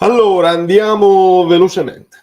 Allora, andiamo velocemente.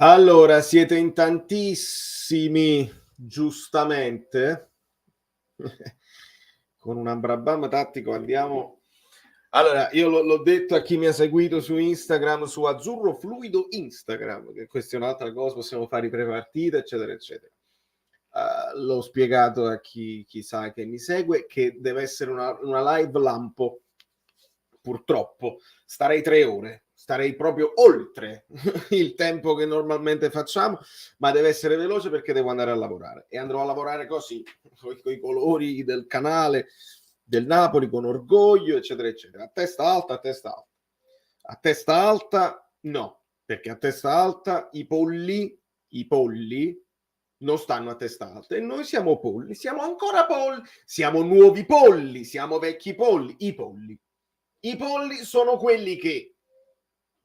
Allora, siete in tantissimi, giustamente, con un Ambrabam tattico andiamo. Allora, io l'ho detto a chi mi ha seguito su Instagram, su Azzurro Fluido Instagram, che questa è un'altra cosa, possiamo fare i prepartite, eccetera, eccetera. L'ho spiegato a chi sa che mi segue, che deve essere una live lampo. Purtroppo starei 3 ore, starei proprio oltre il tempo che normalmente facciamo, ma deve essere veloce perché devo andare a lavorare e andrò a lavorare così, con i colori del canale del Napoli, con orgoglio, eccetera, eccetera. A testa alta, a testa alta. A testa alta no, perché a testa alta i polli non stanno a testa alta e noi siamo polli, siamo ancora polli, siamo nuovi polli, siamo vecchi polli, i polli. I polli sono quelli che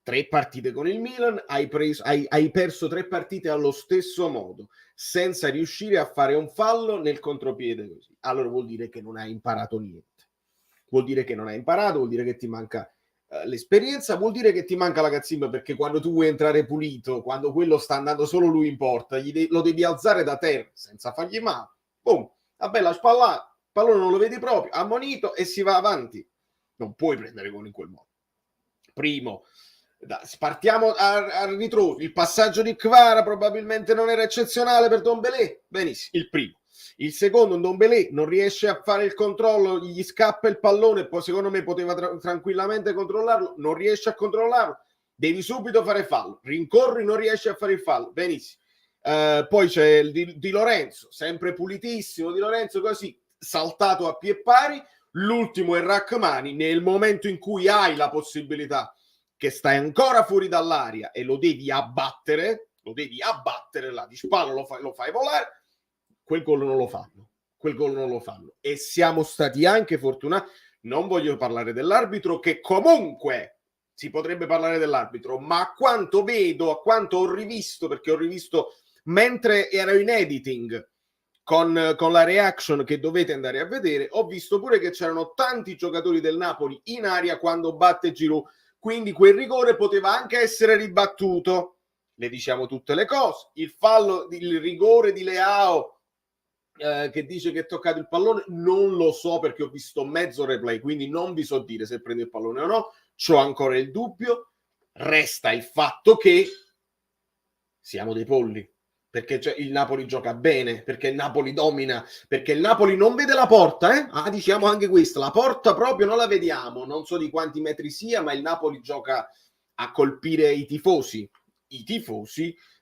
3 partite con il Milan hai perso 3 partite allo stesso modo, senza riuscire a fare un fallo nel contropiede così. Allora vuol dire che non hai imparato niente. Vuol dire che non hai imparato, vuol dire che ti manca l'esperienza, vuol dire che ti manca la cazzimba, perché quando tu vuoi entrare pulito, quando quello sta andando solo lui in porta, lo devi alzare da terra senza fargli male. Boom, la bella spallata, il pallone non lo vedi proprio, ammonito e si va avanti. Non puoi prendere gol in quel modo. Primo, partiamo al ritroso. Il passaggio di Kvara probabilmente non era eccezionale per Dombelé. Benissimo, il primo. Il secondo, Dombelé non riesce a fare il controllo, gli scappa il pallone, poi secondo me poteva tranquillamente controllarlo, non riesce a controllarlo, devi subito fare fallo. Rincorri, non riesce a fare il fallo. Benissimo. Poi c'è il Di Lorenzo, sempre pulitissimo, Di Lorenzo così, saltato a pie pari. L'ultimo è Rachmani, nel momento in cui hai la possibilità che stai ancora fuori dall'aria e lo devi abbattere là di spalla, lo fai volare, quel gol non lo fanno. E siamo stati anche fortunati. Non voglio parlare dell'arbitro, che comunque si potrebbe parlare dell'arbitro, ma a quanto vedo, a quanto ho rivisto, perché ho rivisto mentre ero in editing con la reaction che dovete andare a vedere, ho visto pure che c'erano tanti giocatori del Napoli in aria quando batte Giroud, quindi quel rigore poteva anche essere ribattuto. Le diciamo tutte le cose. Il rigore di Leao che dice che ha toccato il pallone, non lo so perché ho visto mezzo replay, quindi non vi so dire se prende il pallone o no, c'ho ancora il dubbio. Resta il fatto che siamo dei polli, perché il Napoli gioca bene, perché il Napoli domina, perché il Napoli non vede la porta, diciamo anche questo, la porta proprio non la vediamo, non so di quanti metri sia, ma il Napoli gioca a colpire i tifosi,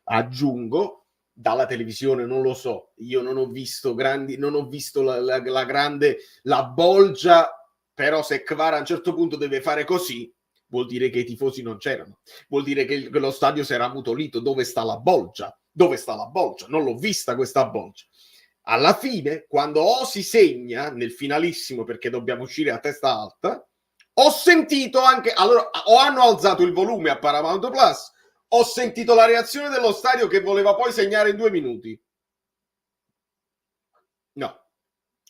aggiungo, dalla televisione non lo so, io non ho visto la grande, la bolgia, però se Kvara a un certo punto deve fare così, vuol dire che i tifosi non c'erano, vuol dire che lo stadio si era ammutolito. Dove sta la bolgia? Non l'ho vista questa bolgia. Alla fine, quando si segna nel finalissimo, perché dobbiamo uscire a testa alta, ho sentito anche, allora, o hanno alzato il volume a Paramount Plus, ho sentito la reazione dello stadio che voleva poi segnare in 2 minuti. No,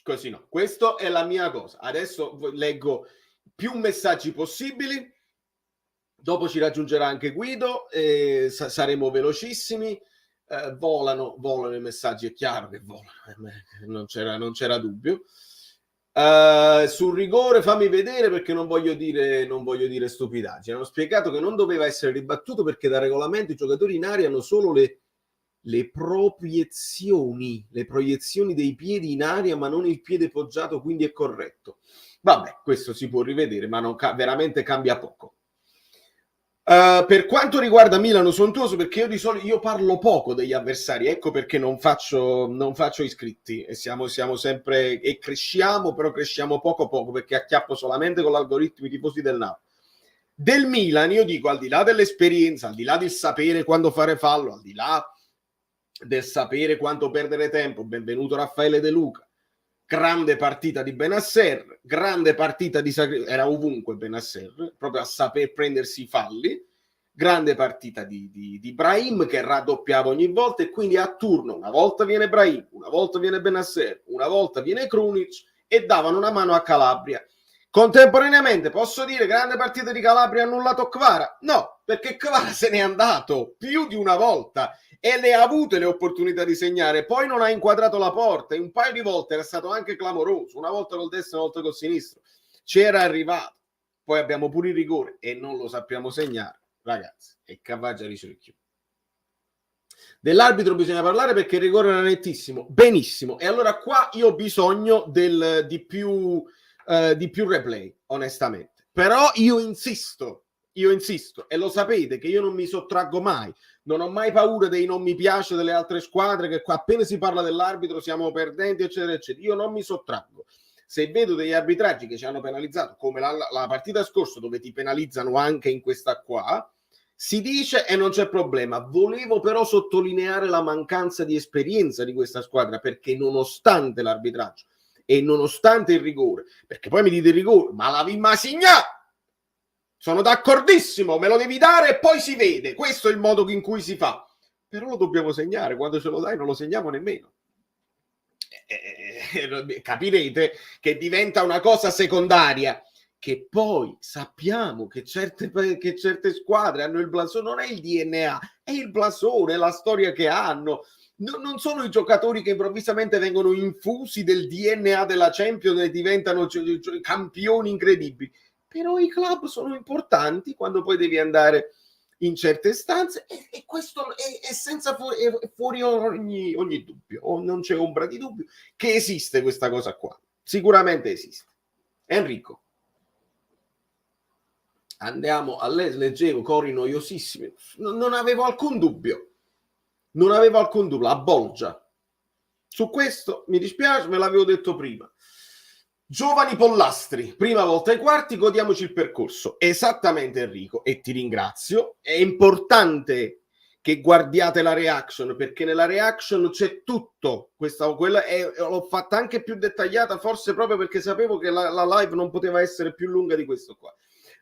così no. Questa è la mia cosa. Adesso leggo più messaggi possibili. Dopo ci raggiungerà anche Guido, saremo velocissimi. Volano i messaggi, è chiaro che volano, non c'era dubbio. Sul rigore fammi vedere, perché non voglio dire stupidaggini. Hanno spiegato che non doveva essere ribattuto perché da regolamento i giocatori in aria hanno solo le proiezioni dei piedi in aria, ma non il piede poggiato, quindi è corretto. Vabbè, questo si può rivedere, ma veramente cambia poco. Per quanto riguarda Milano sontuoso, perché io di solito io parlo poco degli avversari, ecco perché non faccio iscritti e siamo sempre e cresciamo, però cresciamo poco perché acchiappo solamente con l'algoritmo i tifosi del Napoli. Del Milan io dico, al di là dell'esperienza, al di là del sapere quando fare fallo, al di là del sapere quanto perdere tempo, benvenuto Raffaele De Luca, grande partita di Benasser, grande partita di era ovunque Benasser, proprio a saper prendersi i falli, grande partita di Brahim che raddoppiava ogni volta e quindi a turno una volta viene Brahim, una volta viene Benasser, una volta viene Krunic e davano una mano a Calabria. Contemporaneamente posso dire grande partita di Calabria annullato Kvara? No, perché Kvara se n'è andato più di una volta e le ha avute le opportunità di segnare, poi non ha inquadrato la porta e un paio di volte era stato anche clamoroso, una volta col destro, una volta col sinistro, c'era arrivato, poi abbiamo pure il rigore e non lo sappiamo segnare, ragazzi, e Cavaggia ricevicchio. Dell'arbitro bisogna parlare perché il rigore era nettissimo, benissimo, e allora qua io ho bisogno di più replay, onestamente, però io insisto e lo sapete che io non mi sottraggo mai, non ho mai paura dei non mi piace delle altre squadre, che qua appena si parla dell'arbitro siamo perdenti eccetera eccetera, io non mi sottraggo. Se vedo degli arbitraggi che ci hanno penalizzato come la partita scorsa dove ti penalizzano anche in questa qua, si dice e non c'è problema. Volevo però sottolineare la mancanza di esperienza di questa squadra, perché nonostante l'arbitraggio e nonostante il rigore, perché poi mi dite il rigore, ma la Masigna, sono d'accordissimo, me lo devi dare e poi si vede, questo è il modo in cui si fa, però lo dobbiamo segnare, quando ce lo dai non lo segniamo nemmeno. Capirete che diventa una cosa secondaria, che poi sappiamo che certe squadre hanno il blasone, non è il DNA, è il blasone, è la storia che hanno. Non sono i giocatori che improvvisamente vengono infusi del DNA della Champions e diventano campioni incredibili, però i club sono importanti quando poi devi andare in certe stanze e questo è senza fuori ogni dubbio, o non c'è ombra di dubbio che esiste questa cosa qua, sicuramente esiste. Enrico, andiamo a leggevo cori noiosissimi, non avevo alcun dubbio, la Bolgia, su questo mi dispiace, me l'avevo detto prima. Giovani Pollastri, prima volta ai quarti, godiamoci il percorso. Esattamente Enrico, e ti ringrazio. È importante che guardiate la reaction, perché nella reaction c'è tutto. Quella l'ho fatta anche più dettagliata, forse proprio perché sapevo che la live non poteva essere più lunga di questo qua.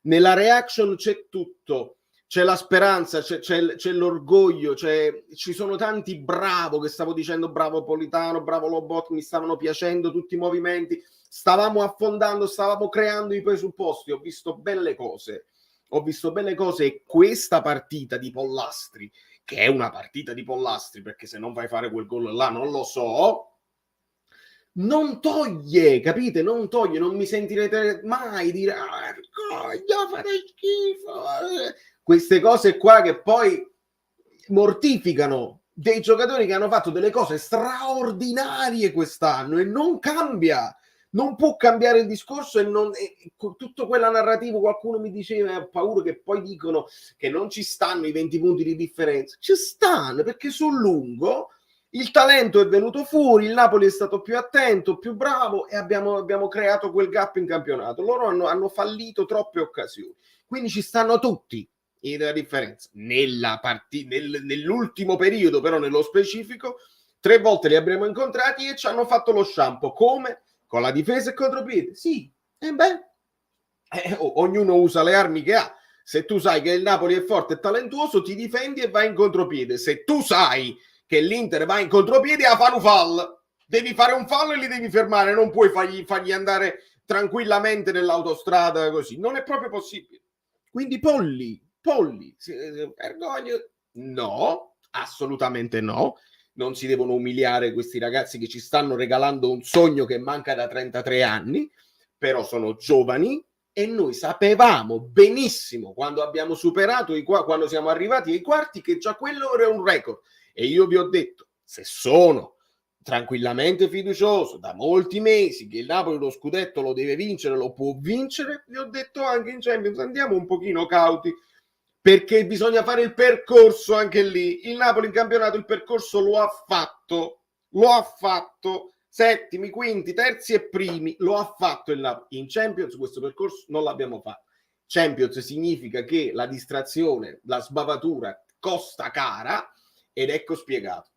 Nella reaction c'è tutto. C'è la speranza, c'è l'orgoglio, ci sono tanti bravo, che stavo dicendo bravo Politano, bravo Lobot, mi stavano piacendo tutti i movimenti, stavamo affondando, stavamo creando i presupposti, ho visto belle cose e questa partita di Pollastri, che è una partita di Pollastri, perché se non vai a fare quel gol là non lo so, non toglie, capite? Non toglie, non mi sentirete mai dire fare schifo, queste cose qua che poi mortificano dei giocatori che hanno fatto delle cose straordinarie quest'anno e non cambia, non può cambiare il discorso e tutto quella narrativa. Qualcuno mi diceva, ho paura che poi dicono che non ci stanno i 20 punti di differenza, ci stanno perché sul lungo il talento è venuto fuori, il Napoli è stato più attento, più bravo e abbiamo creato quel gap in campionato. Loro hanno fallito troppe occasioni, quindi ci stanno tutti la differenza. Nell'ultimo periodo, però, nello specifico, 3 volte li abbiamo incontrati e ci hanno fatto lo shampoo. Come? Con la difesa e contropiede. Sì, ognuno usa le armi che ha. Se tu sai che il Napoli è forte e talentuoso, ti difendi e vai in contropiede. Se tu sai che l'Inter va in contropiede, a fare un fallo. Devi fare un fallo e li devi fermare, non puoi fargli andare tranquillamente nell'autostrada così. Non è proprio possibile. Quindi Polli, vergogna? No, assolutamente no. Non si devono umiliare questi ragazzi che ci stanno regalando un sogno che manca da 33 anni, però sono giovani e noi sapevamo benissimo quando abbiamo superato quando siamo arrivati ai quarti che già quello era un record. E io vi ho detto, se sono tranquillamente fiducioso da molti mesi che il Napoli lo scudetto lo deve vincere, lo può vincere, vi ho detto anche in Champions, andiamo un pochino cauti, perché bisogna fare il percorso anche lì. Il Napoli in campionato il percorso lo ha fatto, settimi, quinti, terzi e primi, lo ha fatto il Napoli. In Champions questo percorso non l'abbiamo fatto. Champions significa che la distrazione, la sbavatura costa cara, ed ecco spiegato.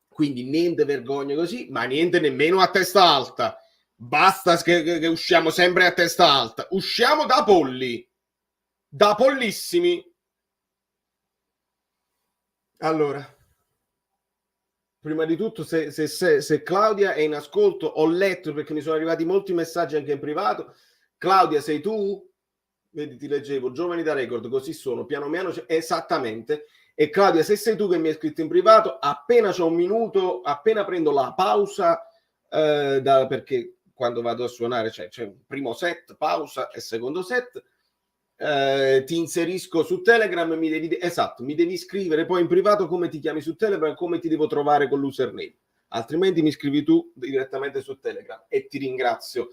Quindi niente vergogna così, ma niente nemmeno a testa alta. Basta che usciamo sempre a testa alta. Usciamo da polli, da pollissimi. Allora, prima di tutto, se Claudia è in ascolto, ho letto, perché mi sono arrivati molti messaggi anche in privato. Claudia, sei tu? Vedi, ti leggevo, giovani da record, così sono, piano piano, esattamente. E Claudia, se sei tu che mi hai scritto in privato, appena c'ho un minuto, appena prendo la pausa, perché quando vado a suonare c'è un primo set, pausa e secondo set, ti inserisco su Telegram, mi devi scrivere poi in privato come ti chiami su Telegram, come ti devo trovare con l'username, altrimenti mi scrivi tu direttamente su Telegram, e ti ringrazio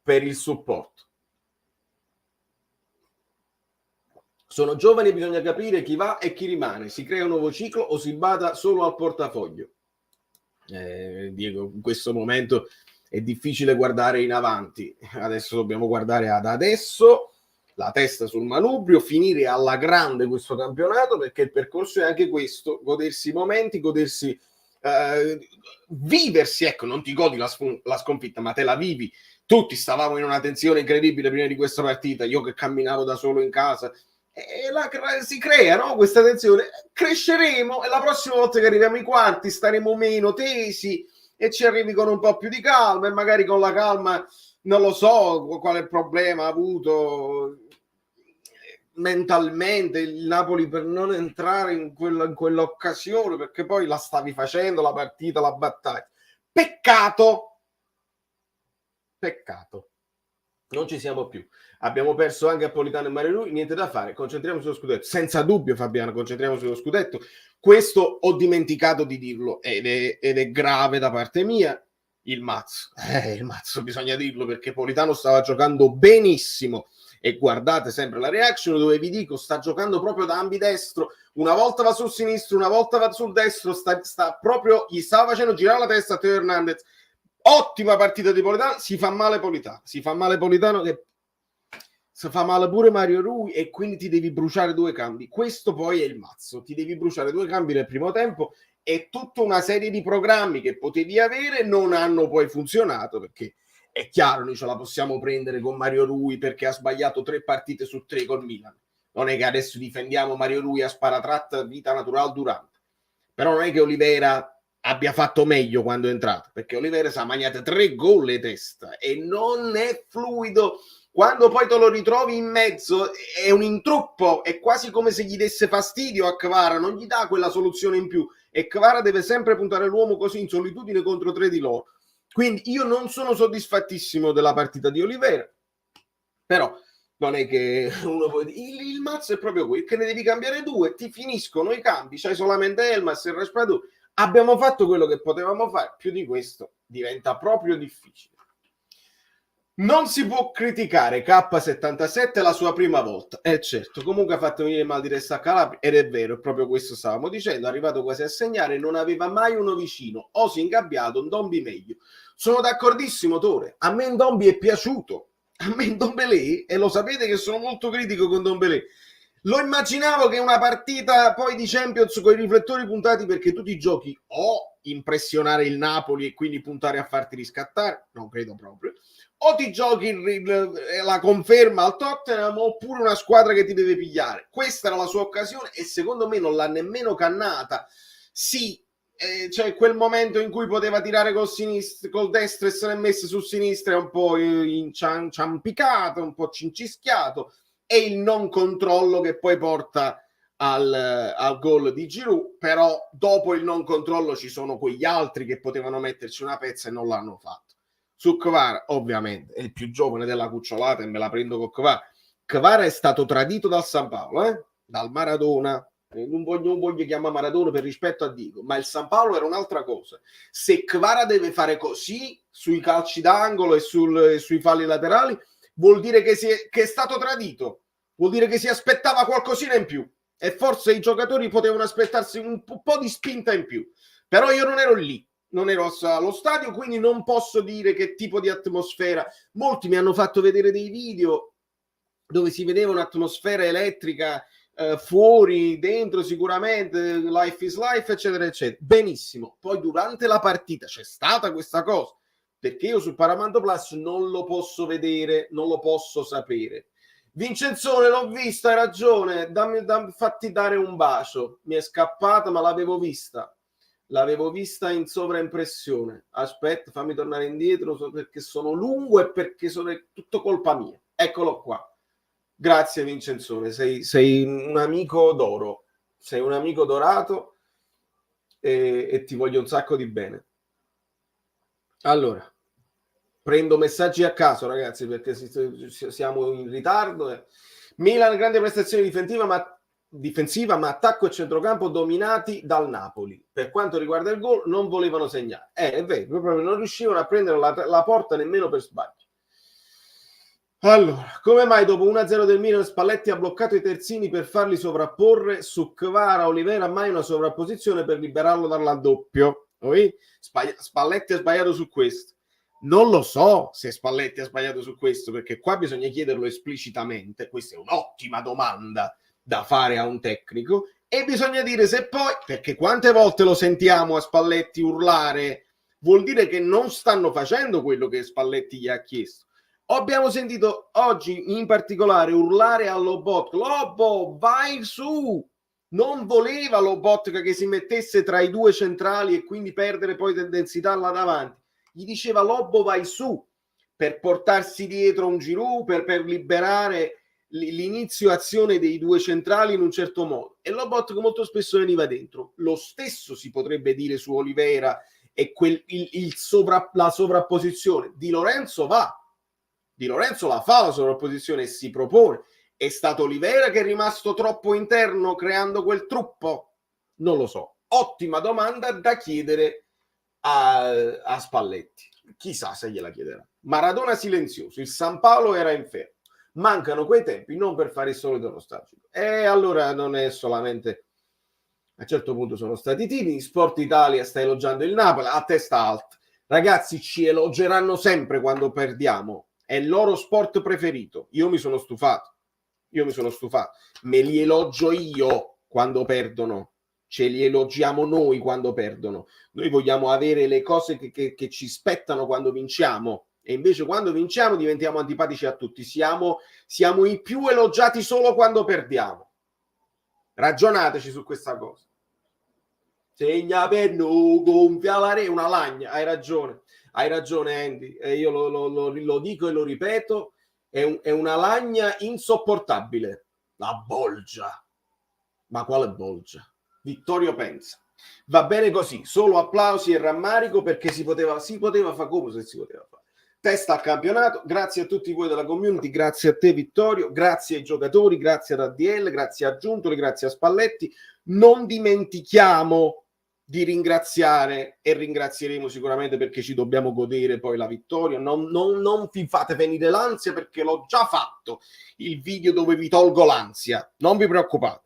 per il supporto. Sono giovani e bisogna capire chi va e chi rimane, si crea un nuovo ciclo o si bada solo al portafoglio. Diego, in questo momento è difficile guardare in avanti, adesso dobbiamo guardare ad adesso, la testa sul manubrio, finire alla grande questo campionato, perché il percorso è anche questo, godersi i momenti, godersi, viversi, ecco, non ti godi la sconfitta, ma te la vivi. Tutti stavamo in una tensione incredibile prima di questa partita, io che camminavo da solo in casa, e si crea, no? Questa tensione, cresceremo e la prossima volta che arriviamo ai quarti staremo meno tesi e ci arrivi con un po' più di calma, e magari con la calma, non lo so quale problema ha avuto mentalmente il Napoli per non entrare in quell'occasione, perché poi la stavi facendo la partita, la battaglia. Peccato, non ci siamo più. Abbiamo perso anche a Politano e Mario Rui, niente da fare, concentriamoci sullo scudetto. Senza dubbio, Fabiano, concentriamoci sullo scudetto. Questo ho dimenticato di dirlo ed è grave da parte mia. Il mazzo bisogna dirlo, perché Politano stava giocando benissimo, e guardate sempre la reaction dove vi dico sta giocando proprio da ambidestro, una volta va sul sinistro, una volta va sul destro, sta proprio, gli stava facendo girare la testa a Teo Hernandez. Ottima partita di Politano, si fa male Politano, che si fa male pure Mario Rui, e quindi ti devi bruciare due cambi. Questo poi è il mazzo, ti devi bruciare due cambi nel primo tempo, e tutta una serie di programmi che potevi avere non hanno poi funzionato, perché è chiaro, noi ce la possiamo prendere con Mario Rui perché ha sbagliato 3 partite su 3 col Milan, non è che adesso difendiamo Mario Rui a sparatratta vita natural durante, però non è che Olivera abbia fatto meglio quando è entrato, perché Olivera si è mangiato 3 gol le testa e non è fluido. Quando poi te lo ritrovi in mezzo è un intruppo, è quasi come se gli desse fastidio a Kvara, non gli dà quella soluzione in più, e Kvara deve sempre puntare l'uomo così in solitudine contro 3 di loro. Quindi io non sono soddisfattissimo della partita di Olivera, però non è che uno può dire il mazzo è proprio quello, che ne devi cambiare 2, ti finiscono i cambi, c'hai solamente Elmas e Raspadù. Abbiamo fatto quello che potevamo fare, più di questo diventa proprio difficile. Non si può criticare K77 la sua prima volta, certo, comunque ha fatto venire mal di testa a Calabria, ed è vero, è proprio questo stavamo dicendo, è arrivato quasi a segnare, non aveva mai uno vicino, o si è ingabbiato, Ndombi meglio. Sono d'accordissimo, Tore, a me Ndombi è piaciuto, a me Ndombele, e lo sapete che sono molto critico con Ndombele, lo immaginavo che una partita poi di Champions con i riflettori puntati, perché tu ti giochi o impressionare il Napoli e quindi puntare a farti riscattare, non credo proprio, o ti giochi la conferma al Tottenham, oppure una squadra che ti deve pigliare. Questa era la sua occasione e secondo me non l'ha nemmeno cannata. Sì, c'è quel momento in cui poteva tirare col destro e se l'è messa sul sinistro, è un po' inciampicato, un po' cincischiato, e il non controllo che poi porta al gol di Giroud. Però dopo il non controllo ci sono quegli altri che potevano metterci una pezza e non l'hanno fatto. Su Kvara, ovviamente, è il più giovane della cucciolata e me la prendo con Kvara. Kvara è stato tradito dal San Paolo, dal Maradona. Non voglio chiamare Maradona per rispetto a Diego, ma il San Paolo era un'altra cosa. Se Kvara deve fare così sui calci d'angolo e sui falli laterali, vuol dire che è stato tradito. vuol dire che si aspettava qualcosina in più e forse i giocatori potevano aspettarsi un po' di spinta in più, però io non ero lì, non ero allo stadio, quindi non posso dire che tipo di atmosfera. Molti mi hanno fatto vedere dei video dove si vedeva un'atmosfera elettrica fuori, dentro sicuramente, life is life, eccetera, eccetera. Benissimo. Poi durante la partita c'è stata questa cosa, perché io su Paramount Plus non lo posso vedere, non lo posso sapere. Vincenzone, l'ho vista, hai ragione, fatti dare un bacio. Mi è scappata, ma l'avevo vista in sovraimpressione. Aspetta, fammi tornare indietro perché sono lungo e perché sono tutto colpa mia. Eccolo qua. Grazie Vincenzone, sei un amico d'oro, sei un amico dorato e ti voglio un sacco di bene. Allora, prendo messaggi a caso ragazzi perché siamo in ritardo. Milan, grande prestazione difensiva, ma attacco e centrocampo dominati dal Napoli. Per quanto riguarda il gol, non volevano segnare. È vero, proprio non riuscivano a prendere la porta nemmeno per sbaglio. Allora, come mai dopo 1-0 del Milan Spalletti ha bloccato i terzini per farli sovrapporre? Su Kvara Olivera mai una sovrapposizione per liberarlo dal raddoppio? Spalletti ha sbagliato su questo. Non lo so se Spalletti ha sbagliato su questo, perché qua bisogna chiederlo esplicitamente. Questa è un'ottima domanda da fare a un tecnico e bisogna dire se poi, perché quante volte lo sentiamo a Spalletti urlare, vuol dire che non stanno facendo quello che Spalletti gli ha chiesto. Abbiamo sentito oggi in particolare urlare a Lobotka: Lobo, vai su! Non voleva Lobotka che si mettesse tra i due centrali e quindi perdere poi densità là davanti. Gli diceva: Lobo, vai su, per portarsi dietro un Giroud, per liberare l'inizio azione dei due centrali in un certo modo. E Lobotka molto spesso veniva dentro. Lo stesso si potrebbe dire su Olivera e la sovrapposizione. Di Lorenzo va. Di Lorenzo la fa la sovrapposizione e si propone. È stato Olivera che è rimasto troppo interno creando quel truppo? Non lo so. Ottima domanda da chiedere a Spalletti. Chissà se gliela chiederà. Maradona silenzioso, il San Paolo era infermo. Mancano quei tempi non per fare il solito nostalgico. E allora non è solamente... A un certo punto sono stati timidi. Sport Italia sta elogiando il Napoli a testa alta. Ragazzi, ci elogeranno sempre quando perdiamo. È il loro sport preferito. Io mi sono stufato. Me li elogio io quando perdono. Ce li elogiamo noi quando perdono. Noi vogliamo avere le cose che ci spettano quando vinciamo. E invece quando vinciamo diventiamo antipatici a tutti. Siamo i più elogiati solo quando perdiamo. Ragionateci su questa cosa. Segna per noi, gonfia la re, una lagna. Hai ragione Andy, e io lo dico e lo ripeto, è una lagna insopportabile. La bolgia. Ma quale bolgia? Vittorio pensa. Va bene così, solo applausi e rammarico perché si poteva fare come se si poteva fare. Testa al campionato, grazie a tutti voi della community, grazie a te Vittorio, grazie ai giocatori, grazie ad ADL, grazie a Giuntoli, grazie a Spalletti. Non dimentichiamo di ringraziare e ringrazieremo sicuramente perché ci dobbiamo godere poi la vittoria. Non vi fate venire l'ansia perché l'ho già fatto il video dove vi tolgo l'ansia. Non vi preoccupate.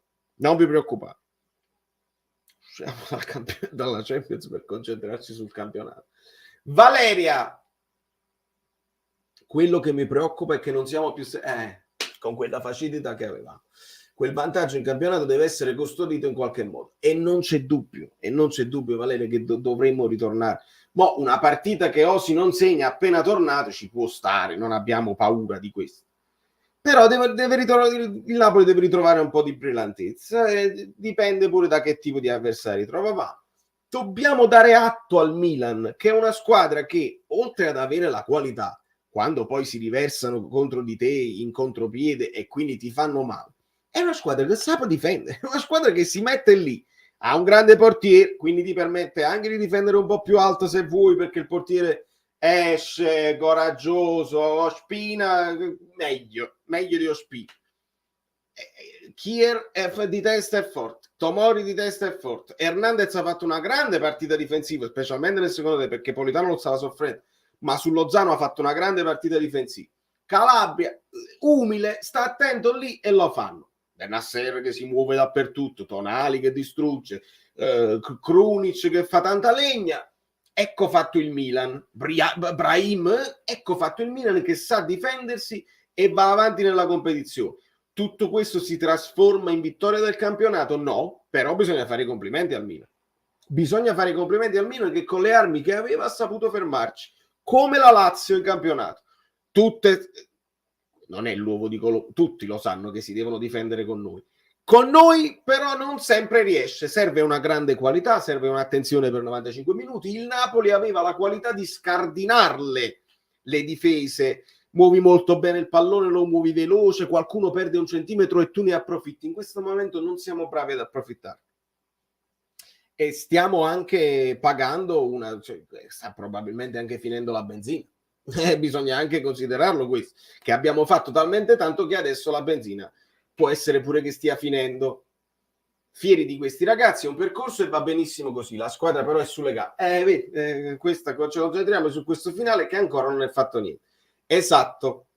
Usciamo dalla Champions per concentrarci sul campionato. Valeria, quello che mi preoccupa è che non siamo più con quella facilità che avevamo. Quel vantaggio in campionato deve essere custodito in qualche modo e non c'è dubbio Valeria che dovremmo ritornare. Mo una partita che Osi non segna appena tornato ci può stare, non abbiamo paura di questo, però il Napoli deve ritrovare un po' di brillantezza e dipende pure da che tipo di avversari trovavamo. Dobbiamo dare atto al Milan, che è una squadra che oltre ad avere la qualità, quando poi si riversano contro di te in contropiede e quindi ti fanno male, è una squadra che sa difendere, è una squadra che si mette lì, ha un grande portiere, quindi ti permette anche di difendere un po' più alto se vuoi, perché il portiere esce coraggioso, Ospina meglio di Ospina. Kier di testa è forte, Tomori di testa è forte, Hernandez ha fatto una grande partita difensiva, specialmente nel secondo tempo, perché Politano non stava soffrendo, ma su Lozano ha fatto una grande partita difensiva. Calabria, umile, sta attento lì e lo fanno. Benasser che si muove dappertutto, Tonali che distrugge, Krunic che fa tanta legna. Ecco fatto il Milan, Brahim, ecco fatto il Milan che sa difendersi e va avanti nella competizione. Tutto questo si trasforma in vittoria del campionato? No, però bisogna fare i complimenti al Milan. Bisogna fare i complimenti al Milan che con le armi che aveva ha saputo fermarci, come la Lazio in campionato. Tutte, non è l'uovo di colore, tutti lo sanno che si devono difendere con noi. Con noi però non sempre riesce, serve una grande qualità, serve un'attenzione per 95 minuti. Il Napoli aveva la qualità di scardinarle le difese, muovi molto bene il pallone, lo muovi veloce, qualcuno perde un centimetro e tu ne approfitti. In questo momento non siamo bravi ad approfittare. E stiamo anche pagando sta probabilmente anche finendo la benzina. Bisogna anche considerarlo questo, che abbiamo fatto talmente tanto che adesso la benzina può essere pure che stia finendo. Fieri di questi ragazzi, è un percorso e va benissimo così. La squadra però è sulle gambe. Questa ce lo concentriamo su questo finale che ancora non è fatto niente. Esatto.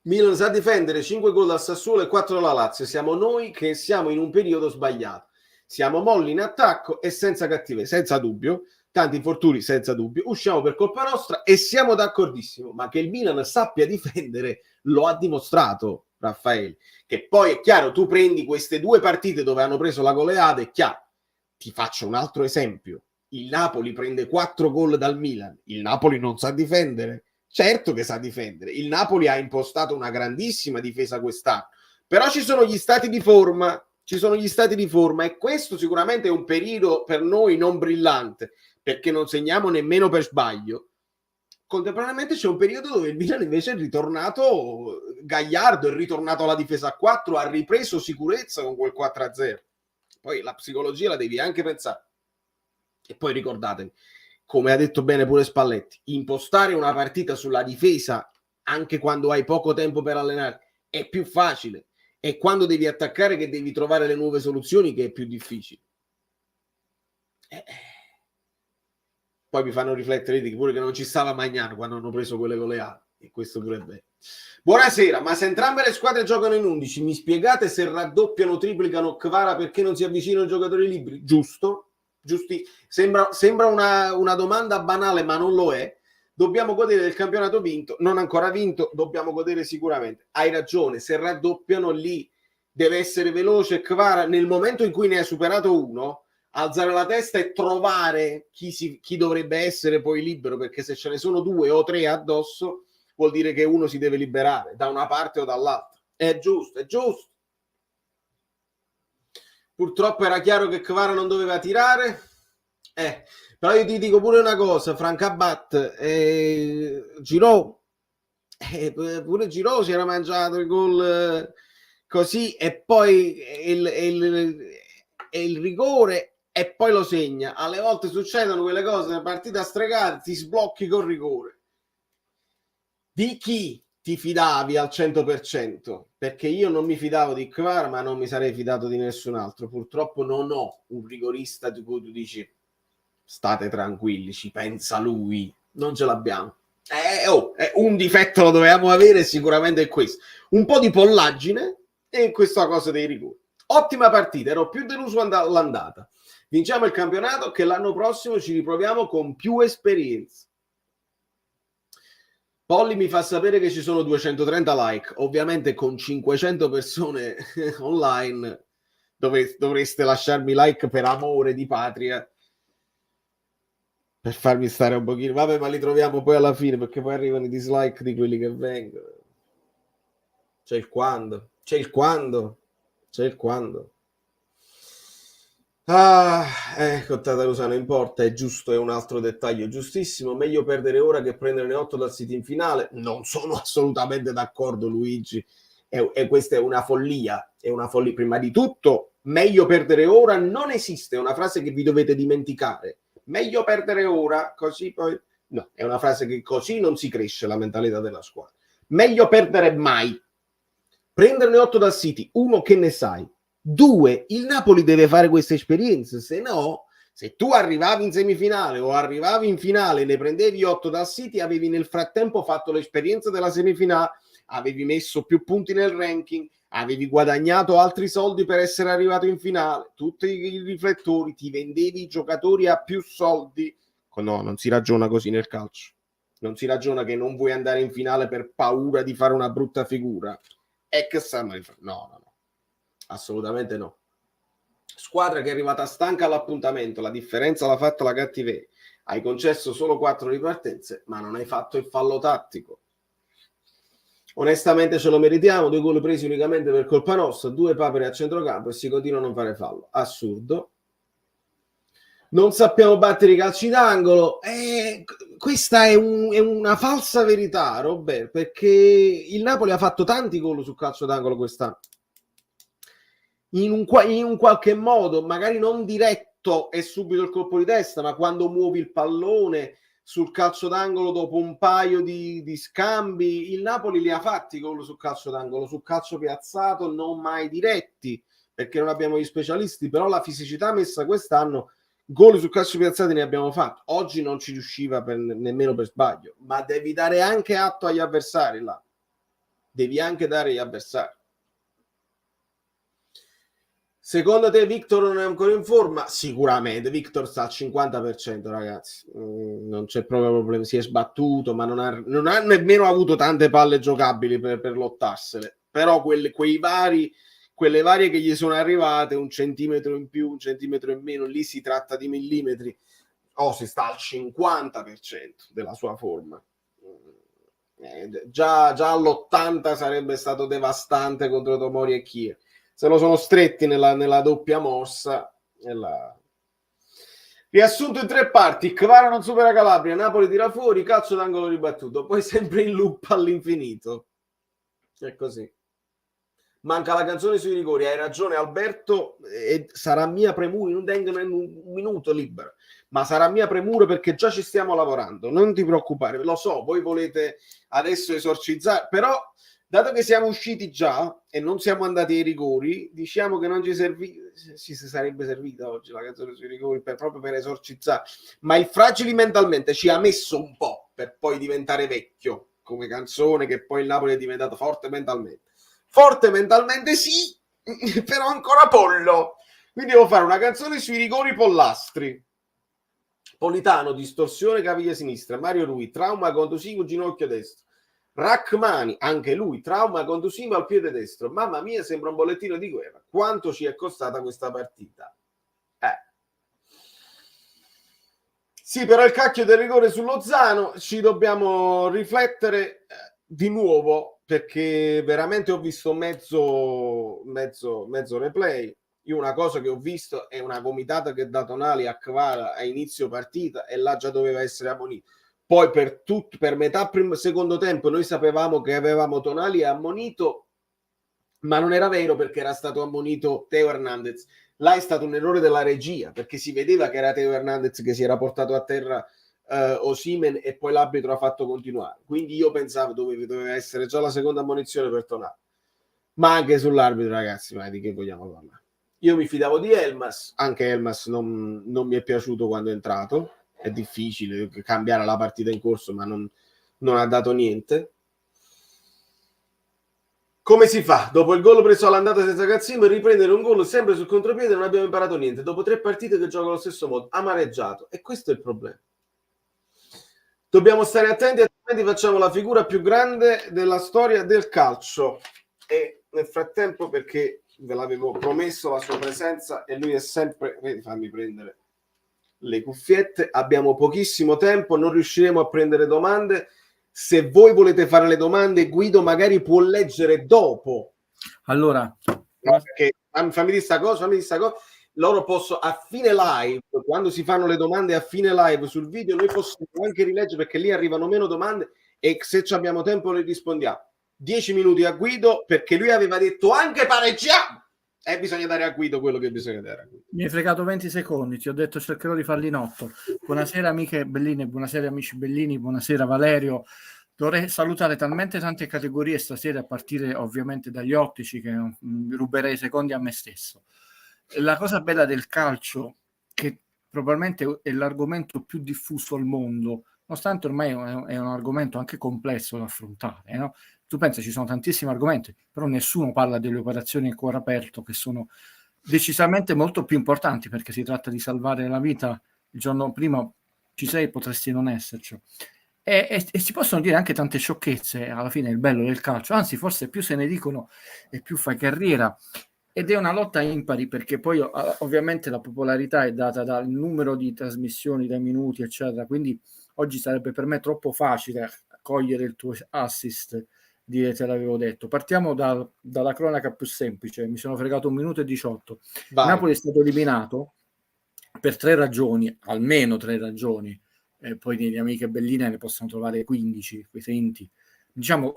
Milan sa difendere, 5 gol al Sassuolo e 4 alla Lazio. Siamo noi che siamo in un periodo sbagliato. Siamo molli in attacco e senza cattiveria, senza dubbio. Tanti infortuni, senza dubbio. Usciamo per colpa nostra e siamo d'accordissimo. Ma che il Milan sappia difendere lo ha dimostrato, Raffaele. Che poi è chiaro, tu prendi queste due partite dove hanno preso la goleada, è chiaro. Ti faccio un altro esempio. Il Napoli prende 4 gol dal Milan. Il Napoli non sa difendere. Certo che sa difendere. Il Napoli ha impostato una grandissima difesa quest'anno, però ci sono gli stati di forma, e questo sicuramente è un periodo per noi non brillante, perché non segniamo nemmeno per sbaglio. Contemporaneamente c'è un periodo dove il Milan invece è ritornato gagliardo, è ritornato alla difesa a 4, ha ripreso sicurezza con quel 4-0. Poi la psicologia la devi anche pensare. E poi ricordatevi, come ha detto bene pure Spalletti, impostare una partita sulla difesa anche quando hai poco tempo per allenare è più facile, è quando devi attaccare che devi trovare le nuove soluzioni che è più difficile. Poi mi fanno riflettere pure che non ci stava Magnano quando hanno preso quelle goleate, e questo pure è vero. Buonasera, ma se entrambe le squadre giocano in 11, mi spiegate se raddoppiano, triplicano Kvara perché non si avvicinano i giocatori liberi? Giusto? Sembra una domanda banale, ma non lo è. Dobbiamo godere del campionato vinto, non ancora vinto, dobbiamo godere sicuramente. Hai ragione, se raddoppiano lì deve essere veloce Kvara, nel momento in cui ne ha superato uno, alzare la testa e trovare chi dovrebbe essere poi libero, perché se ce ne sono 2 o 3 addosso vuol dire che uno si deve liberare da una parte o dall'altra. È giusto. Purtroppo era chiaro che Kvara non doveva tirare. Però io ti dico pure una cosa, Francabat, Giroud, pure Giroud si era mangiato il gol così, e poi il rigore e poi lo segna. Alle volte succedono quelle cose, una partita stregata, ti sblocchi col rigore. Di chi ti fidavi al 100%? Perché io non mi fidavo di Kvara, ma non mi sarei fidato di nessun altro. Purtroppo non ho un rigorista di cui tu dici state tranquilli, ci pensa lui. Non ce l'abbiamo. Un difetto lo dovevamo avere, sicuramente è questo. Un po' di pollaggine e questa cosa dei rigori. Ottima partita, ero più deluso all'andata. Vinciamo il campionato, che l'anno prossimo ci riproviamo con più esperienza. Polly mi fa sapere che ci sono 230 like. Ovviamente con 500 persone online dovreste lasciarmi like per amore di patria, per farmi stare un pochino. Vabbè, ma li troviamo poi alla fine, perché poi arrivano i dislike di quelli che vengono. C'è il quando. Con Tatarusa non importa, è giusto, è un altro dettaglio giustissimo. Meglio perdere ora che prenderne 8 dal City in finale. Non sono assolutamente d'accordo, Luigi. Questa è una follia. Prima di tutto, meglio perdere ora non esiste, è una frase che vi dovete dimenticare. Meglio perdere ora, così poi... No, è una frase che così non si cresce la mentalità della squadra. Meglio perdere mai. Prenderne 8 dal City, 1, che ne sai? 2, il Napoli deve fare questa esperienza, se no Se tu arrivavi in semifinale o arrivavi in finale e ne prendevi 8 dal City, avevi nel frattempo fatto l'esperienza della semifinale, avevi messo più punti nel ranking, avevi guadagnato altri soldi per essere arrivato in finale, tutti i riflettori, ti vendevi i giocatori a più soldi. No, non si ragiona così nel calcio. Non si ragiona che non vuoi andare in finale per paura di fare una brutta figura. No, assolutamente no. Squadra che è arrivata stanca all'appuntamento, la differenza l'ha fatta la cattiveria. Hai concesso solo 4 ripartenze, ma non hai fatto il fallo tattico. Onestamente ce lo meritiamo, 2 gol presi unicamente per colpa nostra, 2 papere a centrocampo e si continua a non fare fallo. Assurdo. Non sappiamo battere i calci d'angolo. Questa è una falsa verità, Robert, perché il Napoli ha fatto tanti gol sul calcio d'angolo quest'anno. In un qualche modo, magari non diretto e subito il colpo di testa, ma quando muovi il pallone sul calcio d'angolo dopo un paio di scambi, il Napoli li ha fatti gol sul calcio d'angolo, sul calcio piazzato non mai diretti, perché non abbiamo gli specialisti, però la fisicità messa quest'anno, gol sul calcio piazzato ne abbiamo fatti. Oggi non ci riusciva nemmeno per sbaglio, ma devi dare anche atto agli avversari là. Devi anche dare agli avversari. Secondo te Victor non è ancora in forma? Sicuramente, Victor sta al 50%, ragazzi. Non c'è proprio problema, si è sbattuto, ma non ha nemmeno avuto tante palle giocabili per lottarsele. Però quelle varie che gli sono arrivate, 1 centimetro in più, 1 centimetro in meno, lì si tratta di millimetri. Si sta al 50% della sua forma. Già all'80 sarebbe stato devastante contro Tomori e Kiev. Se lo sono stretti nella doppia mossa. Riassunto in 3 parti: Kvara non supera Calabria, Napoli tira fuori, calcio d'angolo ribattuto, poi sempre in loop all'infinito. È così. Manca la canzone sui rigori, hai ragione Alberto, e sarà mia premura, non tengono un minuto libero, ma sarà mia premura perché già ci stiamo lavorando, non ti preoccupare, lo so, voi volete adesso esorcizzare, però dato che siamo usciti già e non siamo andati ai rigori, diciamo che non ci si sarebbe servita oggi la canzone sui rigori proprio per esorcizzare, ma il Fragili mentalmente ci ha messo un po' per poi diventare vecchio come canzone, che poi il Napoli è diventato forte mentalmente. Forte mentalmente sì, però ancora pollo. Quindi devo fare una canzone sui rigori pollastri. Politano, distorsione caviglia sinistra. Mario Rui, trauma contusivo ginocchio destro. Rachmani, anche lui, trauma contusivo al piede destro. Mamma mia, sembra un bollettino di guerra. Quanto ci è costata questa partita? Sì, però il cacchio del rigore su Lozano, ci dobbiamo riflettere di nuovo, perché veramente ho visto mezzo replay. Io una cosa che ho visto è una gomitata che dà Tonali a Kvara a inizio partita e là già doveva essere ammonito. Poi per metà secondo tempo noi sapevamo che avevamo Tonali ammonito, ma non era vero perché era stato ammonito Teo Hernandez. Là è stato un errore della regia, perché si vedeva che era Teo Hernandez che si era portato a terra Osimhen e poi l'arbitro ha fatto continuare. Quindi io pensavo doveva essere già la seconda ammonizione per Tonali. Ma anche sull'arbitro, ragazzi, ma di che vogliamo parlare? Io mi fidavo di Elmas, anche Elmas non mi è piaciuto quando è entrato, è difficile cambiare la partita in corso, ma non ha dato niente. Come si fa? Dopo il gol preso all'andata senza Cazzim, riprendere un gol sempre sul contropiede non abbiamo imparato niente. Dopo 3 partite che gioca allo stesso modo, amareggiato. E questo è il problema. Dobbiamo stare attenti, altrimenti facciamo la figura più grande della storia del calcio. E nel frattempo, perché ve l'avevo promesso la sua presenza e lui è sempre... Fammi prendere le cuffiette. Abbiamo pochissimo tempo, non riusciremo a prendere domande. Se voi volete fare le domande, Guido magari può leggere dopo. Allora, perché fammi dire sta cosa. Loro possono a fine live, quando si fanno le domande a fine live sul video, noi possiamo anche rileggere, perché lì arrivano meno domande e se abbiamo tempo le rispondiamo. 10 minuti a Guido, perché lui aveva detto anche pareggiamo e bisogna dare a Guido quello che bisogna dare a Guido. Mi hai fregato 20 secondi, ti ho detto cercherò di farli in 8. Buonasera amiche Bellini, buonasera amici Bellini, buonasera Valerio. Dovrei salutare talmente tante categorie stasera, a partire ovviamente dagli ottici, che ruberei secondi a me stesso. La cosa bella del calcio, che probabilmente è l'argomento più diffuso al mondo, nonostante ormai è un argomento anche complesso da affrontare, no? Tu pensi, ci sono tantissimi argomenti, però nessuno parla delle operazioni a cuore aperto, che sono decisamente molto più importanti, perché si tratta di salvare la vita. Il giorno prima ci sei, potresti non esserci. E si possono dire anche tante sciocchezze, alla fine è il bello del calcio, anzi forse più se ne dicono e più fai carriera, ed è una lotta impari, perché poi ovviamente la popolarità è data dal numero di trasmissioni, dai minuti eccetera, quindi oggi sarebbe per me troppo facile cogliere il tuo assist, dire te l'avevo detto. Partiamo dalla cronaca più semplice, mi sono fregato 1 minuto e 18. Vai. Napoli è stato eliminato per 3 ragioni, almeno 3 ragioni, poi negli amiche belline ne possono trovare 15, quei 20. Diciamo,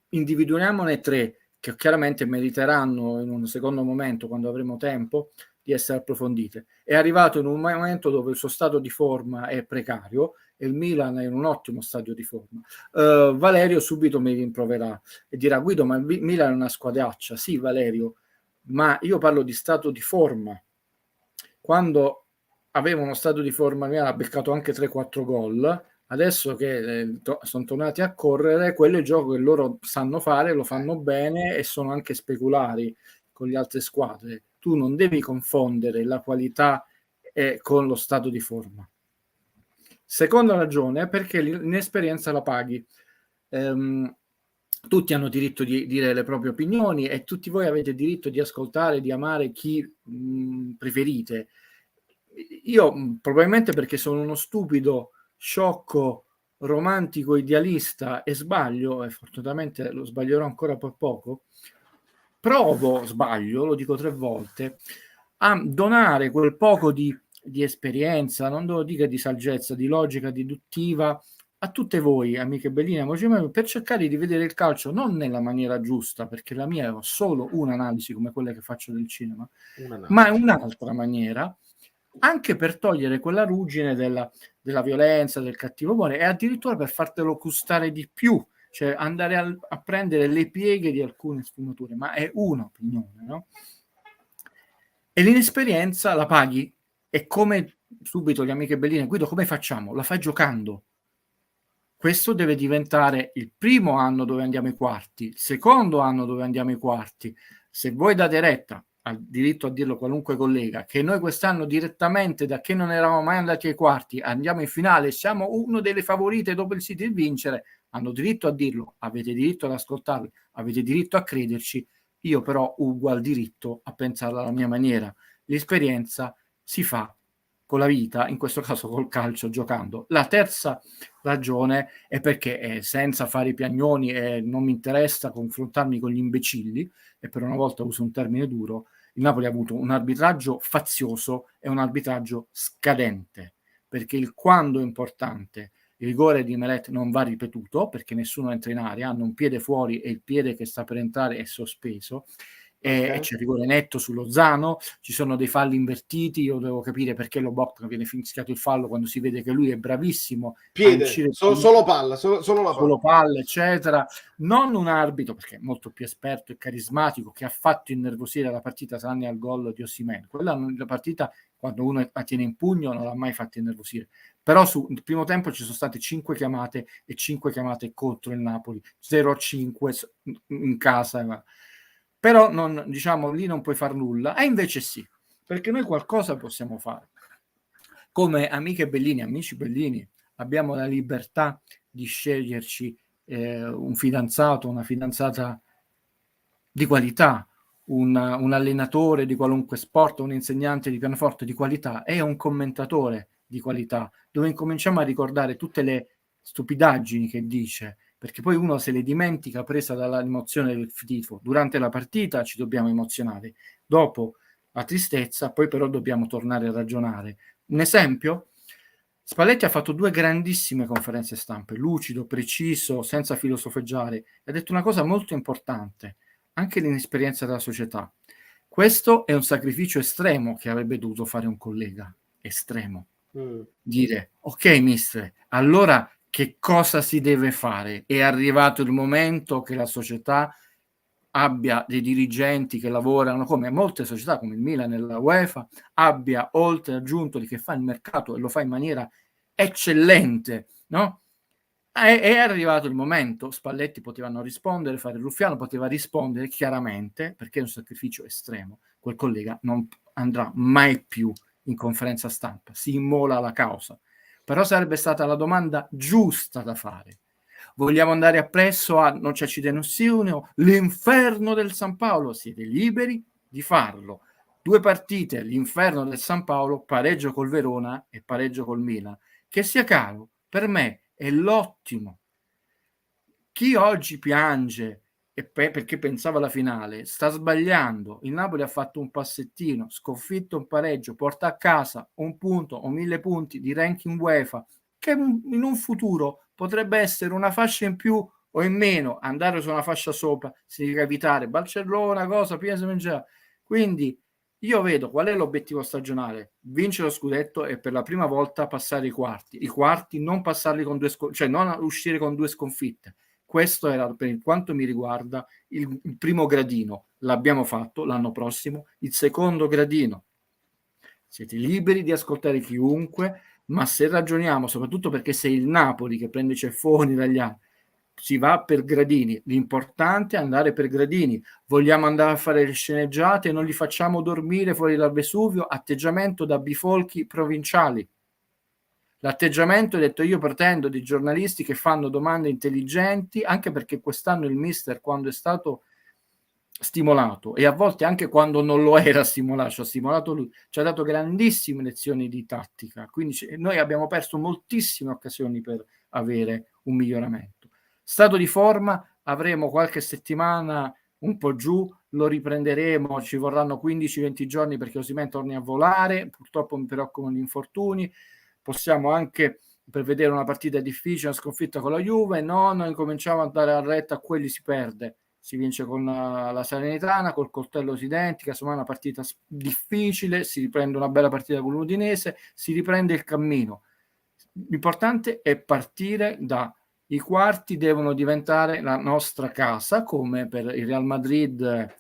individuiamone 3 che chiaramente meriteranno in un secondo momento, quando avremo tempo, di essere approfondite. È arrivato in un momento dove il suo stato di forma è precario e il Milan è in un ottimo stadio di forma. Valerio subito mi rimproverà e dirà: Guido, ma il Milan è una squadraccia. Sì, Valerio, ma io parlo di stato di forma. Quando aveva uno stato di forma, mi ha beccato anche 3-4 gol. Adesso che sono tornati a correre, quello è il gioco che loro sanno fare, lo fanno bene e sono anche speculari con le altre squadre. Tu non devi confondere la qualità con lo stato di forma. Seconda ragione, perché l'inesperienza la paghi. Tutti hanno diritto di dire le proprie opinioni e tutti voi avete diritto di ascoltare, di amare chi preferite. Io probabilmente perché sono uno stupido, sciocco, romantico, idealista e sbaglio, e fortunatamente lo sbaglierò ancora per poco, sbaglio, lo dico 3 volte, a donare quel poco di esperienza, non devo dire di saggezza, di logica deduttiva a tutte voi, amiche belline, amici miei, per cercare di vedere il calcio non nella maniera giusta, perché la mia è solo un'analisi come quella che faccio del cinema, ma è un'altra maniera, anche per togliere quella ruggine della violenza, del cattivo umore, e addirittura per fartelo gustare di più, cioè andare a prendere le pieghe di alcune sfumature, ma è un'opinione, no? E l'inesperienza la paghi, e come subito gli amiche belline: Guido, come facciamo? La fai giocando. Questo deve diventare il primo anno dove andiamo ai quarti, il secondo anno dove andiamo ai quarti. Se voi date retta, al diritto a dirlo qualunque collega, che noi quest'anno direttamente, da che non eravamo mai andati ai quarti, andiamo in finale, siamo uno delle favorite dopo il City di vincere, hanno diritto a dirlo, avete diritto ad ascoltarlo, avete diritto a crederci. Io però ho ugual diritto a pensarla alla mia maniera. L'esperienza si fa con la vita, in questo caso col calcio, giocando. La terza ragione è perché senza fare i piagnoni, e non mi interessa confrontarmi con gli imbecilli, e per una volta uso un termine duro, il Napoli ha avuto un arbitraggio fazioso e un arbitraggio scadente, perché il quando è importante. Il rigore di Meret non va ripetuto perché nessuno entra in area, hanno un piede fuori e il piede che sta per entrare è sospeso. E c'è il rigore netto su Lozano, ci sono dei falli invertiti. Io devo capire perché Lobotka viene fischiato il fallo quando si vede che lui è bravissimo piede, a uscire solo palla, solo palla, eccetera. Non un arbitro, perché è molto più esperto e carismatico, che ha fatto innervosire la partita tranne al gol di Osimhen. Quella la partita, quando uno la tiene in pugno, non l'ha mai fatta innervosire. Però sul primo tempo ci sono state 5 chiamate e 5 chiamate contro il Napoli, 0-5 in casa. Però non, diciamo, lì non puoi far nulla, e invece sì, perché noi qualcosa possiamo fare. Come amiche belline, amici bellini, abbiamo la libertà di sceglierci un fidanzato, una fidanzata di qualità, un allenatore di qualunque sport, un insegnante di pianoforte di qualità e un commentatore di qualità, dove incominciamo a ricordare tutte le stupidaggini che dice, perché poi uno se le dimentica presa dall'emozione del tifo. Durante la partita ci dobbiamo emozionare, dopo la tristezza, poi però dobbiamo tornare a ragionare. Un esempio? Spalletti ha fatto 2 grandissime conferenze stampe, lucido, preciso, senza filosofeggiare, e ha detto una cosa molto importante: anche l'inesperienza della società. Questo è un sacrificio estremo che avrebbe dovuto fare un collega, estremo. Dire: ok mister, allora che cosa si deve fare? È arrivato il momento che la società abbia dei dirigenti che lavorano come molte società, come il Milan nella UEFA, abbia oltre aggiunto di che fa il mercato e lo fa in maniera eccellente, no? È arrivato il momento, Spalletti poteva non rispondere, fare il ruffiano, poteva rispondere chiaramente, perché è un sacrificio estremo. Quel collega non andrà mai più in conferenza stampa, si immola la causa. Però sarebbe stata la domanda giusta da fare. Vogliamo andare appresso a non ci nessuno, l'inferno del San Paolo? Siete liberi di farlo. 2 partite, l'inferno del San Paolo, pareggio col Verona e pareggio col Milan. Che sia caro, per me è l'ottimo. Chi oggi piange perché pensava alla finale sta sbagliando. Il Napoli ha fatto un passettino, sconfitto un pareggio, porta a casa un punto o 1000 punti di ranking UEFA, che in un futuro potrebbe essere una fascia in più o in meno. Andare su una fascia sopra significa evitare Barcellona, cosa, PSG. Quindi io vedo qual è l'obiettivo stagionale: vincere lo scudetto e per la prima volta passare i quarti, non passarli con cioè non uscire con 2 sconfitte. Questo era, per quanto mi riguarda, il primo gradino. L'abbiamo fatto. L'anno prossimo il secondo gradino. Siete liberi di ascoltare chiunque, ma se ragioniamo, soprattutto perché sei il Napoli che prende ceffoni dagli altri, si va per gradini. L'importante è andare per gradini. Vogliamo andare a fare le sceneggiate e non li facciamo dormire fuori dal Vesuvio? Atteggiamento da bifolchi provinciali. L'atteggiamento, ho detto, io pretendo di giornalisti che fanno domande intelligenti, anche perché quest'anno il mister, quando è stato stimolato e a volte anche quando non lo era stimolato, ci ha stimolato lui, ci ha dato grandissime lezioni di tattica, quindi noi abbiamo perso moltissime occasioni per avere un miglioramento. Stato di forma, avremo qualche settimana un po' giù, lo riprenderemo, ci vorranno 15-20 giorni perché Osimhen torni a volare, purtroppo mi preoccupano gli infortuni, possiamo anche prevedere una partita difficile, una sconfitta con la Juve, no, noi cominciamo a dare a retta, a quelli si perde, si vince con la Salernitana, col coltello si identica, insomma una partita difficile, si riprende una bella partita con l'Udinese, si riprende il cammino. L'importante è partire i quarti, devono diventare la nostra casa, come per il Real Madrid.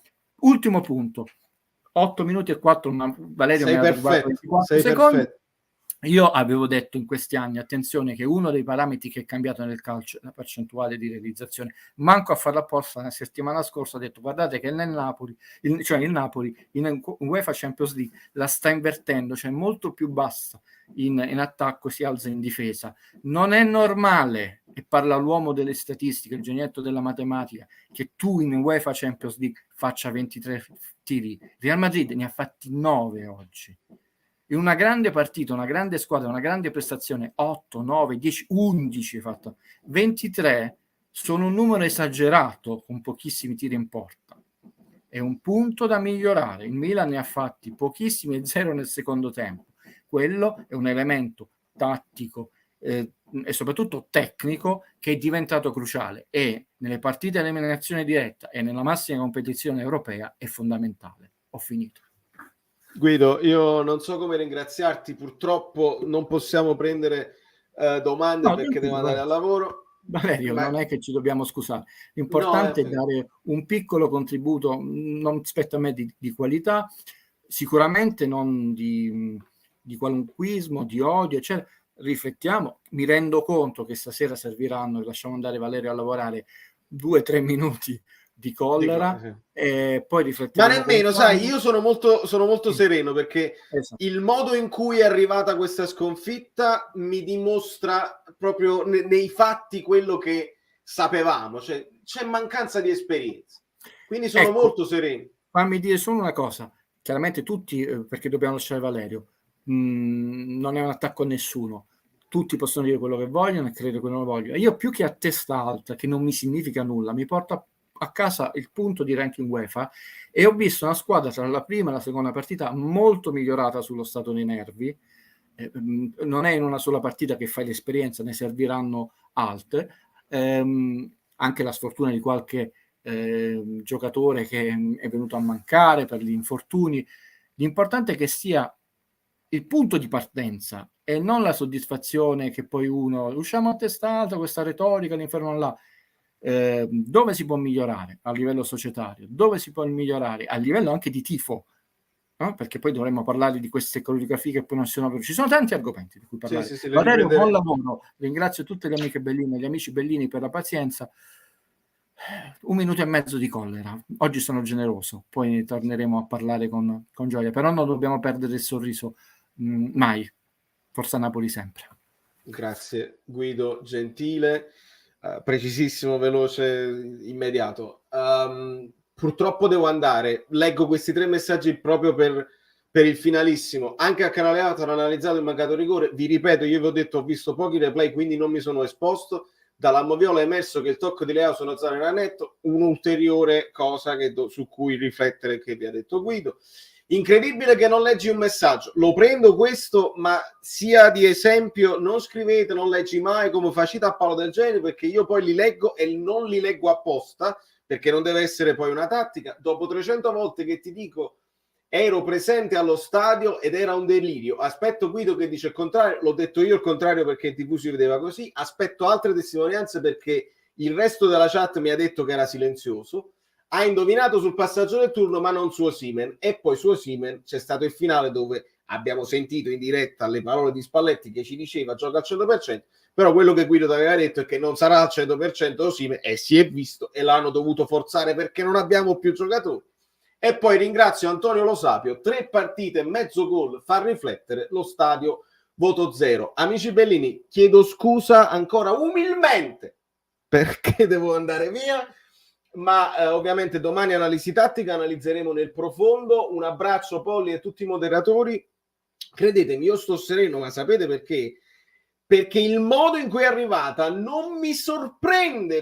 Ultimo punto, 8 minuti e 4, ma Valerio mi ha rubato 24 secondi. Perfetto. Io avevo detto in questi anni, attenzione, che uno dei parametri che è cambiato nel calcio è la percentuale di realizzazione. Manco a farla apposta, la settimana scorsa ho detto, guardate che nel Napoli, il Napoli in UEFA Champions League la sta invertendo, cioè molto più bassa in attacco, si alza in difesa. Non è normale, e parla l'uomo delle statistiche, il genietto della matematica, che tu in UEFA Champions League faccia 23 tiri. Real Madrid ne ha fatti 9 oggi. In una grande partita, una grande squadra, una grande prestazione, 8, 9, 10, 11 fatto. 23 sono un numero esagerato con pochissimi tiri in porta. È un punto da migliorare. Il Milan ne ha fatti pochissimi e 0 nel secondo tempo. Quello è un elemento tattico e soprattutto tecnico che è diventato cruciale e nelle partite di eliminazione diretta e nella massima competizione europea è fondamentale. Ho finito. Guido, io non so come ringraziarti, purtroppo non possiamo prendere domande perché devo andare al lavoro. Valerio, non è che ci dobbiamo scusare, l'importante è dare un piccolo contributo, non spetta a me di qualità, sicuramente non di qualunquismo, di odio, eccetera. Riflettiamo, mi rendo conto che stasera serviranno, e lasciamo andare Valerio a lavorare 2-3 minuti di collera e poi riflettiamo. Ma nemmeno, sai, io sono molto sereno perché il modo in cui è arrivata questa sconfitta mi dimostra proprio nei fatti quello che sapevamo, cioè c'è mancanza di esperienza, quindi sono molto sereno. Fammi dire solo una cosa, chiaramente tutti, perché dobbiamo lasciare Valerio, non è un attacco a nessuno, tutti possono dire quello che vogliono e credo che non lo vogliono. Io più che a testa alta, che non mi significa nulla, mi porta a casa il punto di ranking UEFA e ho visto una squadra tra la prima e la seconda partita molto migliorata sullo stato dei nervi. Non è in una sola partita che fai l'esperienza, ne serviranno altre. Anche la sfortuna di qualche giocatore che è venuto a mancare per gli infortuni. L'importante è che sia il punto di partenza e non la soddisfazione che poi uno usciamo a testa alta, questa retorica, l'inferno là. Dove si può migliorare a livello societario? Dove si può migliorare a livello anche di tifo? No? Perché poi dovremmo parlare di queste coreografie che poi non sono, ci sono tanti argomenti di cui parlare. Sì, Valerio, buon lavoro, ringrazio tutte le amiche Bellini e gli amici Bellini per la pazienza. 1 minuto e mezzo di collera, oggi sono generoso, poi torneremo a parlare con gioia, però non dobbiamo perdere il sorriso mai. Forza Napoli sempre. Grazie Guido, gentile, precisissimo, veloce, immediato. Purtroppo devo andare, leggo questi 3 messaggi proprio per il finalissimo. Anche a Canale A hanno analizzato il mancato rigore, vi ripeto, io vi ho detto, ho visto pochi replay, quindi non mi sono esposto. Dalla moviola è emerso che il tocco di Leao su Nazzaro era netto, un'ulteriore cosa su cui riflettere, che vi ha detto Guido. Incredibile che non leggi un messaggio, lo prendo questo, ma sia di esempio, non scrivete, non leggi mai come facite a Paolo del genere, perché io poi li leggo e non li leggo apposta, perché non deve essere poi una tattica. Dopo 300 volte che ti dico ero presente allo stadio ed era un delirio, aspetto Guido che dice il contrario, l'ho detto io il contrario perché in TV si vedeva così, aspetto altre testimonianze perché il resto della chat mi ha detto che era silenzioso, ha indovinato sul passaggio del turno ma non su Osimhen, e poi su Osimhen c'è stato il finale dove abbiamo sentito in diretta le parole di Spalletti che ci diceva gioca al 100%, però quello che Guido ti aveva detto è che non sarà al 100% Osimhen, e si è visto, e l'hanno dovuto forzare perché non abbiamo più giocatori. E poi ringrazio Antonio Lo Sapio, 3 partite e mezzo gol, fa riflettere lo stadio, voto 0. Amici Bellini, chiedo scusa ancora umilmente perché devo andare via, ma ovviamente domani analisi tattica, analizzeremo nel profondo. Un abbraccio Polli e tutti i moderatori. Credetemi, io sto sereno, ma sapete perché? Perché il modo in cui è arrivata non mi sorprende